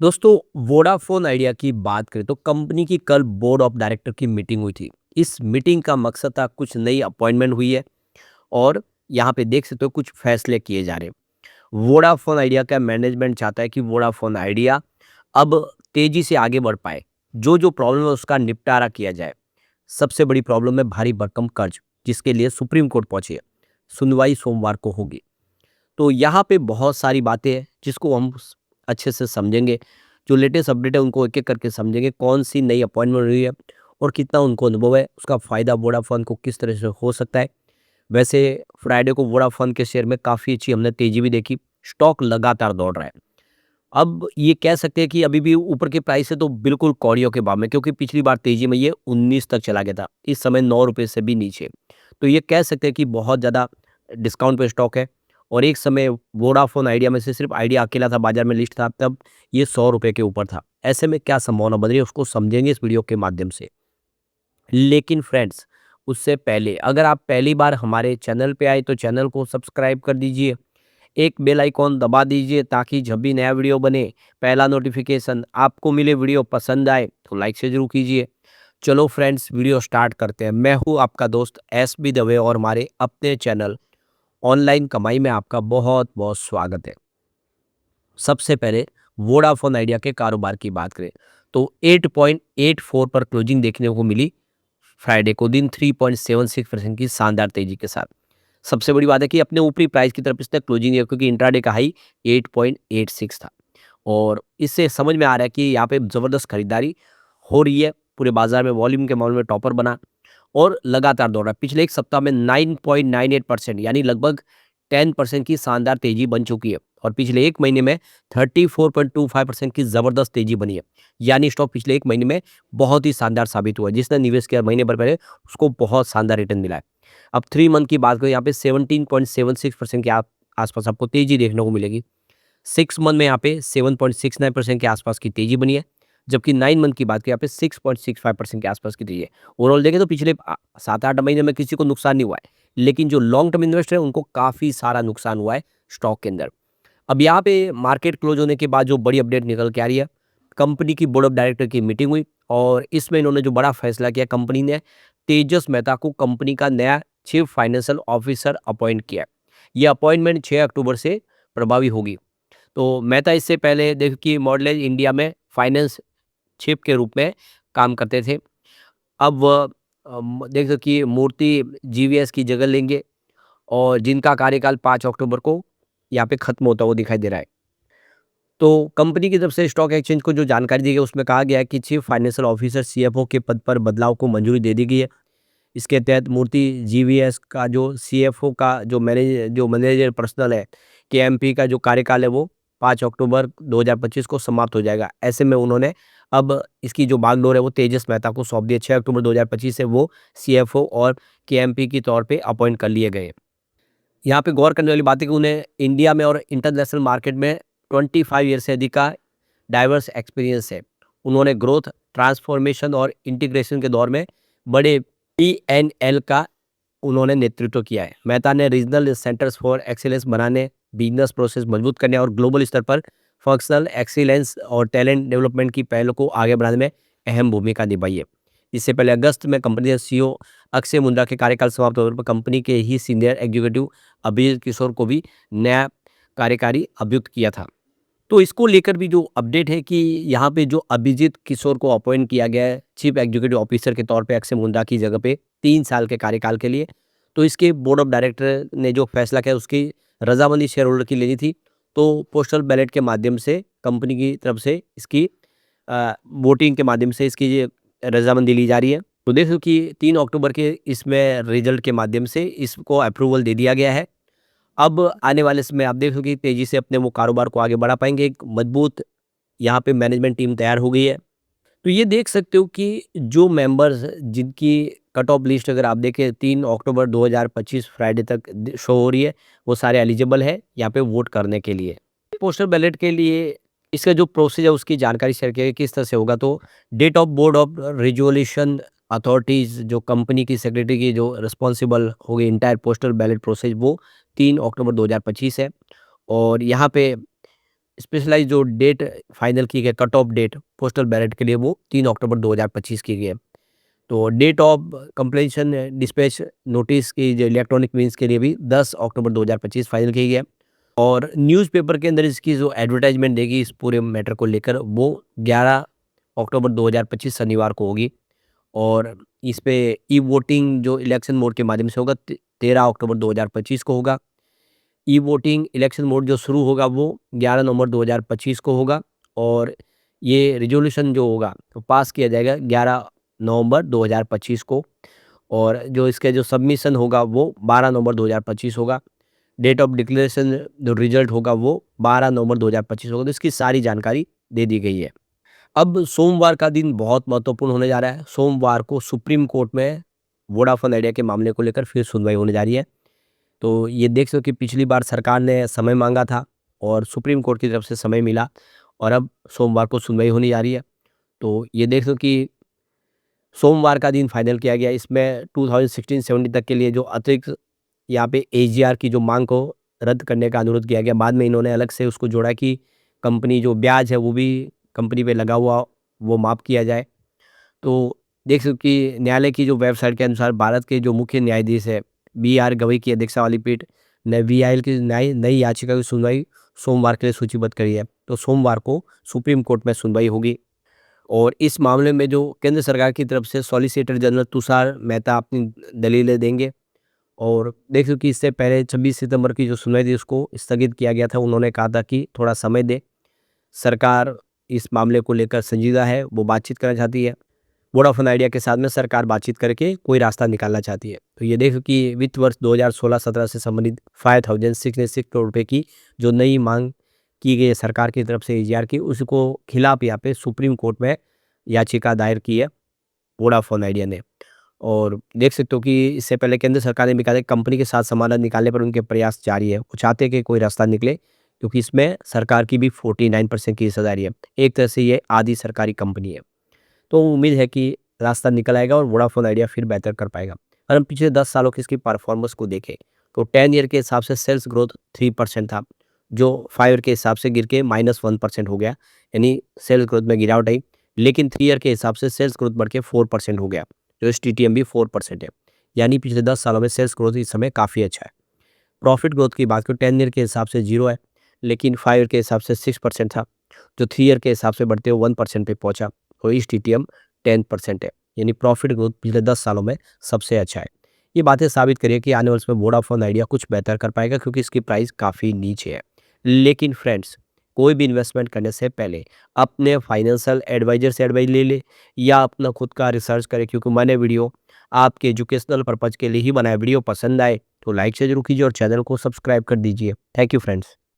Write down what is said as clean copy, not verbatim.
दोस्तों, Vodafone idea की बात करें तो कंपनी की कल बोर्ड ऑफ डायरेक्टर की मीटिंग हुई थी। इस मीटिंग का मकसद था, कुछ नई अपॉइंटमेंट हुई है और यहाँ पे देख सकते हो कुछ फैसले किए जा रहे हैं। वोडाफोन आइडिया का मैनेजमेंट चाहता है कि वोडाफोन आइडिया अब तेजी से आगे बढ़ पाए। जो जो प्रॉब्लम है उसका निपटारा किया जाए। सबसे बड़ी प्रॉब्लम है भारी भरकम कर्ज, जिसके लिए सुप्रीम कोर्ट पहुंची है। सुनवाई सोमवार को होगी। तो यहाँ पे बहुत सारी बातें हैं जिसको हम अच्छे से समझेंगे। जो लेटेस्ट अपडेट है उनको एक-एक करके समझेंगे, कौन सी नई अपॉइंटमेंट हुई है और कितना उनको अनुभव है, उसका फ़ायदा वोडाफ़ोन को किस तरह से हो सकता है। वैसे फ्राइडे को वोडाफ़ोन के शेयर में काफ़ी अच्छी हमने तेज़ी भी देखी, स्टॉक लगातार दौड़ रहा है। अब ये कह सकते हैं कि अभी भी ऊपर के प्राइस है तो बिल्कुल कौड़ियों के भाव में, क्योंकि पिछली बार तेज़ी में ये 19 तक चला गया था, इस समय ₹9 से भी नीचे। तो ये कह सकते हैं कि बहुत ज़्यादा डिस्काउंट पे स्टॉक है और एक समय वोडाफ़ोन आइडिया में से सिर्फ आइडिया अकेला था, बाज़ार में लिस्ट था, तब ये ₹100 के ऊपर था। ऐसे में क्या संभावना बन रही है उसको समझेंगे इस वीडियो के माध्यम से। लेकिन फ्रेंड्स, उससे पहले अगर आप पहली बार हमारे चैनल पे आए तो चैनल को सब्सक्राइब कर दीजिए। एक बेल आइकॉन दबा दीजिए ताकि जब भी नया वीडियो बने पहला नोटिफिकेशन आपको मिले। वीडियो पसंद आए तो लाइक से जरूर कीजिए। चलो फ्रेंड्स, वीडियो स्टार्ट करते हैं। मैं हूँ आपका दोस्त एस बी दवे और हमारे अपने चैनल ऑनलाइन कमाई में आपका बहुत बहुत स्वागत है। सबसे पहले वोडाफोन आइडिया के कारोबार की बात करें तो 8.84 पर क्लोजिंग देखने को मिली। फ्राइडे को दिन 3.76% की शानदार तेजी के साथ। सबसे बड़ी बात है कि अपने ऊपरी प्राइस की तरफ इसने क्लोजिंग है, क्योंकि इंट्राडे का हाई 8.86 था और इससे समझ में आ रहा है कि यहाँ पे ज़बरदस्त खरीदारी हो रही है। पूरे बाजार में वॉल्यूम के मामले में टॉपर बना और लगातार दौड़ रहा है। पिछले एक सप्ताह में 9.98% यानी लगभग 10% की शानदार तेजी बन चुकी है और पिछले एक महीने में 34.25% की ज़बरदस्त तेजी बनी है। यानी स्टॉक पिछले एक महीने में बहुत ही शानदार साबित हुआ है। जिसने निवेश किया महीने भर पहले, उसको बहुत शानदार रिटर्न मिला है। अब 3 मंथ की बात करें, यहाँ पे 17.76% के आसपास आपको तेजी देखने को मिलेगी। 6 मंथ में यहाँ पे 7.69% के आसपास की तेजी बनी है, जबकि 9 मंथ की बात करें यहाँ पे 6.65% के आसपास की तेजी है। ओवरऑल देखें तो पिछले 7-8 महीने में किसी को नुकसान नहीं हुआ है, लेकिन जो लॉन्ग टर्म इन्वेस्टर है उनको काफ़ी सारा नुकसान हुआ है स्टॉक के अंदर। अब यहाँ पे मार्केट क्लोज होने के बाद जो बड़ी अपडेट निकल के आ रही है, कंपनी की बोर्ड ऑफ डायरेक्टर की मीटिंग हुई और इसमें इन्होंने जो बड़ा फैसला किया, कंपनी ने तेजस मेहता को कंपनी का नया चीफ फाइनेंशियल ऑफिसर अपॉइंट किया है। यह अपॉइंटमेंट 6 अक्टूबर से प्रभावी होगी। तो मेहता इससे पहले देखो कि मॉडलेज इंडिया में फाइनेंस चीफ के रूप में काम करते थे। अब वह देख सकते कि मूर्ति जीवीएस की जगह लेंगे और जिनका कार्यकाल 5 अक्टूबर को यहाँ पे खत्म होता हुआ दिखाई दे रहा है। तो कंपनी की तरफ से स्टॉक एक्सचेंज को जो जानकारी दी गई उसमें कहा गया है कि चीफ फाइनेंशियल ऑफिसर सीएफओ के पद पर बदलाव को मंजूरी दे दी गई है। इसके तहत मूर्ति जीवीएस का जो सीएफओ का जो मैनेजर पर्सनल है, केएमपी का जो कार्यकाल है वो 5 अक्टूबर 2025 को समाप्त हो जाएगा। ऐसे में उन्होंने अब इसकी जो बागडोर है वो तेजस मेहता को सौंप दी है। 6 अक्टूबर 2025 से वो सीएफओ और केएमपी के तौर पे अपॉइंट कर लिए गए। यहाँ पे गौर करने वाली बात है कि उन्हें इंडिया में और इंटरनेशनल मार्केट में 25 ईयर से अधिक का डाइवर्स एक्सपीरियंस है। उन्होंने ग्रोथ, ट्रांसफॉर्मेशन और इंटीग्रेशन के दौर में बड़े पीएनएल का उन्होंने नेतृत्व किया है। मेहता ने रीजनल सेंटर्स फॉर एक्सीलेंस बनाने, बिजनेस प्रोसेस मजबूत करने और ग्लोबल स्तर पर फंक्शनल एक्सीलेंस और टैलेंट डेवलपमेंट की पहलों को आगे बढ़ाने में अहम भूमिका निभाई है। इससे पहले अगस्त में कंपनी के सीईओ अक्षय मुंद्रा के कार्यकाल समाप्त होने पर कंपनी के ही सीनियर एग्जीक्यूटिव अभिजीत किशोर को भी नया कार्यकारी अभियुक्त किया था। तो इसको लेकर भी जो अपडेट है कि यहाँ पे जो अभिजीत किशोर को अपॉइंट किया गया है चीफ एग्जीक्यूटिव ऑफिसर के तौर पे अक्षय मुंद्रा की जगह पे 3 साल के कार्यकाल के लिए। तो इसके बोर्ड ऑफ डायरेक्टर ने जो फैसला किया उसकी रजामंदी शेयर होल्डर की लेनी थी। तो पोस्टल बैलेट के माध्यम से कंपनी की तरफ से इसकी वोटिंग के माध्यम से इसकी ये रजामंदी ली जा रही है। तो देखो कि 3 अक्टूबर के इसमें रिजल्ट के माध्यम से इसको अप्रूवल दे दिया गया है। अब आने वाले समय आप देखो कि तेज़ी से अपने वो कारोबार को आगे बढ़ा पाएँगे। एक मजबूत यहाँ पे मैनेजमेंट टीम तैयार हो गई है। तो ये देख सकते हो कि जो मेंबर्स जिनकी कट ऑफ लिस्ट अगर आप देखें 3 अक्टूबर 2025 फ्राइडे तक शो हो रही है, वो सारे एलिजिबल है यहाँ पे वोट करने के लिए। पोस्टल बैलेट के लिए इसका जो प्रोसेस है उसकी जानकारी शेयर किया गया किस तरह से होगा। तो date of board of resolution authorities जो कंपनी की सेक्रेटरी की जो रिस्पॉन्सिबल होगी इंटायर पोस्टल बैलेट प्रोसेस, वो 3 अक्टूबर 2025 है और यहाँ पे स्पेशलाइज़ जो डेट फाइनल की गई cut off date postal ballot के लिए वो 3 अक्टूबर 2025 की गई है। तो date of completion dispatch notice की जो इलेक्ट्रॉनिक मीन्स के लिए भी 10 अक्टूबर 2025 फाइनल की गई है। और न्यूज़पेपर के अंदर इसकी जो एडवर्टाइजमेंट देगी इस पूरे मैटर को लेकर वो 11 अक्टूबर 2025 शनिवार को होगी। और इस पे ई वोटिंग जो इलेक्शन मोड के माध्यम से होगा 13 अक्टूबर 2025 को होगा। ई वोटिंग इलेक्शन मोड जो शुरू होगा वो 11 नवंबर 2025 को होगा। और ये रिजोल्यूशन जो होगा तो पास किया जाएगा 11 नवंबर 2025 को। और जो इसका जो सबमिशन होगा वो 12 नवंबर 2025 होगा। डेट ऑफ डिक्लेरेशन जो रिजल्ट होगा वो 12 नवंबर 2025 होगा। तो इसकी सारी जानकारी दे दी गई है। अब सोमवार का दिन बहुत महत्वपूर्ण होने जा रहा है। सोमवार को सुप्रीम कोर्ट में वोडाफोन आइडिया के मामले को लेकर फिर सुनवाई होने जा रही है। तो ये देख सकते हो कि पिछली बार सरकार ने समय मांगा था और सुप्रीम कोर्ट की तरफ से समय मिला और अब सोमवार को सुनवाई होने जा रही है। तो ये देख सकते हो कि सोमवार का दिन फाइनल किया गया। इसमें 2016-17 तक के लिए जो अतिरिक्त यहाँ पे एजीआर की जो मांग को रद्द करने का अनुरोध किया गया। बाद में इन्होंने अलग से उसको जोड़ा कि कंपनी जो ब्याज है वो भी कंपनी पे लगा हुआ वो माफ़ किया जाए। तो देख सकते हो कि न्यायालय की जो वेबसाइट के अनुसार भारत के जो मुख्य न्यायाधीश है बी.आर. गवई की अध्यक्षता वाली पीठ ने वीआईएल की नई याचिका की सुनवाई सोमवार के लिए सूचीबद्ध करी है। तो सोमवार को सुप्रीम कोर्ट में सुनवाई होगी। और इस मामले में जो केंद्र सरकार की तरफ से सॉलिसिटर जनरल तुषार मेहता अपनी दलीलें देंगे। और देख सकते हो कि इससे पहले 26 सितंबर की जो सुनवाई थी उसको स्थगित किया गया था। उन्होंने कहा था कि थोड़ा समय दें, सरकार इस मामले को लेकर संजीदा है, वो बातचीत करना चाहती है। वोडाफोन आइडिया के साथ में सरकार बातचीत करके कोई रास्ता निकालना चाहती है। तो ये देखो कि वित्त वर्ष 2016-17 से संबंधित 5,606 करोड़ रुपए की जो नई मांग की गई है सरकार की तरफ से एजीआर की, उसको खिलाफ यहाँ पे सुप्रीम कोर्ट में याचिका दायर की है वोडाफोन आइडिया ने। और देख सकते हो कि इससे पहले केंद्र सरकार ने भी कहा था कि कंपनी के साथ समाधान निकालने पर उनके प्रयास जारी है। वो चाहते हैं कि कोई रास्ता निकले क्योंकि इसमें सरकार की भी 49% की हिस्सेदारी है। एक तरह से ये आधी सरकारी कंपनी है। तो उम्मीद है कि रास्ता निकल आएगा और वोडाफोन आइडिया फिर बेहतर कर पाएगा। अगर हम पिछले 10 सालों की इसकी परफॉर्मेंस को देखें तो 10 ईयर के हिसाब से सेल्स ग्रोथ 3% था, जो 5 ईयर के हिसाब से गिर के -1% हो गया, यानी सेल्स ग्रोथ में गिरावट आई। लेकिन 3 ईयर के हिसाब से सेल्स ग्रोथ बढ़ के 4% हो गया, जो एसटीटीएम भी 4% है, यानी पिछले 10 सालों में सेल्स ग्रोथ इस समय काफ़ी अच्छा है। प्रॉफिट ग्रोथ की बात करें 10 ईयर के हिसाब से 0 है, लेकिन 5 ईयर के हिसाब से 6% था, जो 3 ईयर के हिसाब से बढ़ते हुए 1% पे पहुंचा। और एसटीटीएम 10% है, यानी प्रॉफिट ग्रोथ पिछले 10 सालों में सबसे अच्छा है। ये बातें साबित करिए कि आने वाले समय वोडाफोन आइडिया कुछ बेहतर कर पाएगा क्योंकि इसकी प्राइस काफ़ी नीचे है। लेकिन फ्रेंड्स, कोई भी इन्वेस्टमेंट करने से पहले अपने फाइनेंशियल एडवाइजर से एडवाइस ले ले या अपना खुद का रिसर्च करें, क्योंकि मैंने वीडियो आपके एजुकेशनल पर्पज़ के लिए ही बनाया। वीडियो पसंद आए तो लाइक से जरूर कीजिए और चैनल को सब्सक्राइब कर दीजिए। Thank you friends.